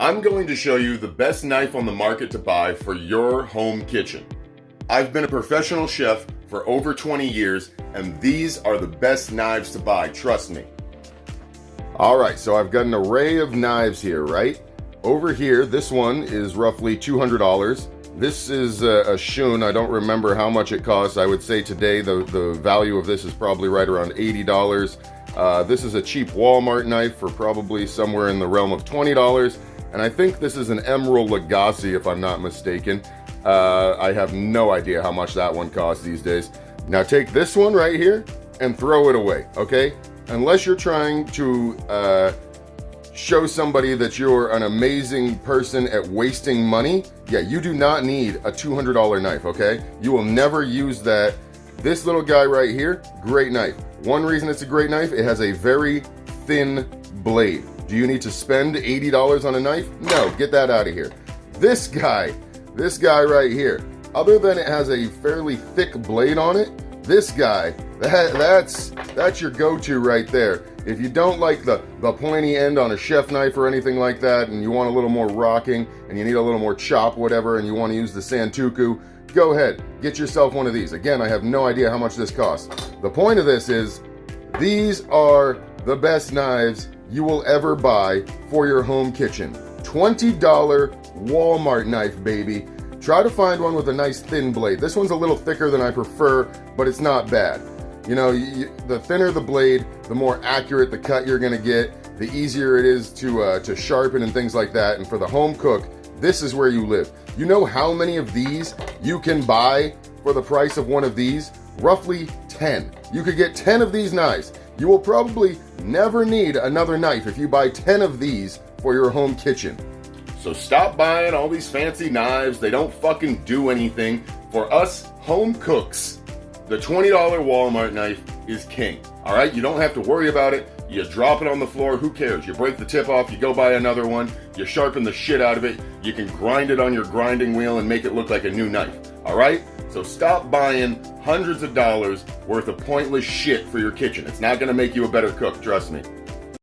I'm going to show you the best knife on the market to buy for your home kitchen. I've been a professional chef for over 20 years, and these are the best knives to buy, trust me. Alright, so I've got an array of knives here, right? Over here, this one is roughly $200. This is a Shun. I don't remember how much it costs. I would say today the value of this is probably right around $80. This is a cheap Walmart knife for probably somewhere in the realm of $20. And I think this is an Emerald Lagasse, if I'm not mistaken. I have no idea how much that one costs these days. Now take this one right here and throw it away, okay? Unless you're trying to show somebody that you're an amazing person at wasting money, yeah, you do not need a $200 knife, okay? You will never use that. This little guy right here, great knife. One reason it's a great knife, it has a very thin blade. Do you need to spend $80 on a knife? No, get that out of here. This guy right here, other than it has a fairly thick blade on it, this guy, that's your go-to right there. If you don't like the pointy end on a chef knife or anything like that, and you want a little more rocking, and you need a little more chop, whatever, and you want to use the Santoku, go ahead, get yourself one of these. Again, I have no idea how much this costs. The point of this is, these are the best knives you will ever buy for your home kitchen. $20 Walmart knife, baby. Try to find one with a nice thin blade. This one's a little thicker than I prefer, but it's not bad. You know, the thinner the blade, the more accurate the cut you're gonna get, the easier it is to sharpen and things like that. And for the home cook, this is where you live. You know how many of these you can buy for the price of one of these? Roughly 10. You could get 10 of these knives. You will probably never need another knife if you buy 10 of these for your home kitchen. So stop buying all these fancy knives. They don't fucking do anything. For us home cooks, the $20 Walmart knife is king. All right, you don't have to worry about it. You drop it on the floor, who cares? You break the tip off, you go buy another one, you sharpen the shit out of it, you can grind it on your grinding wheel and make it look like a new knife. All right? So stop buying hundreds of dollars worth of pointless shit for your kitchen. It's not gonna make you a better cook, trust me.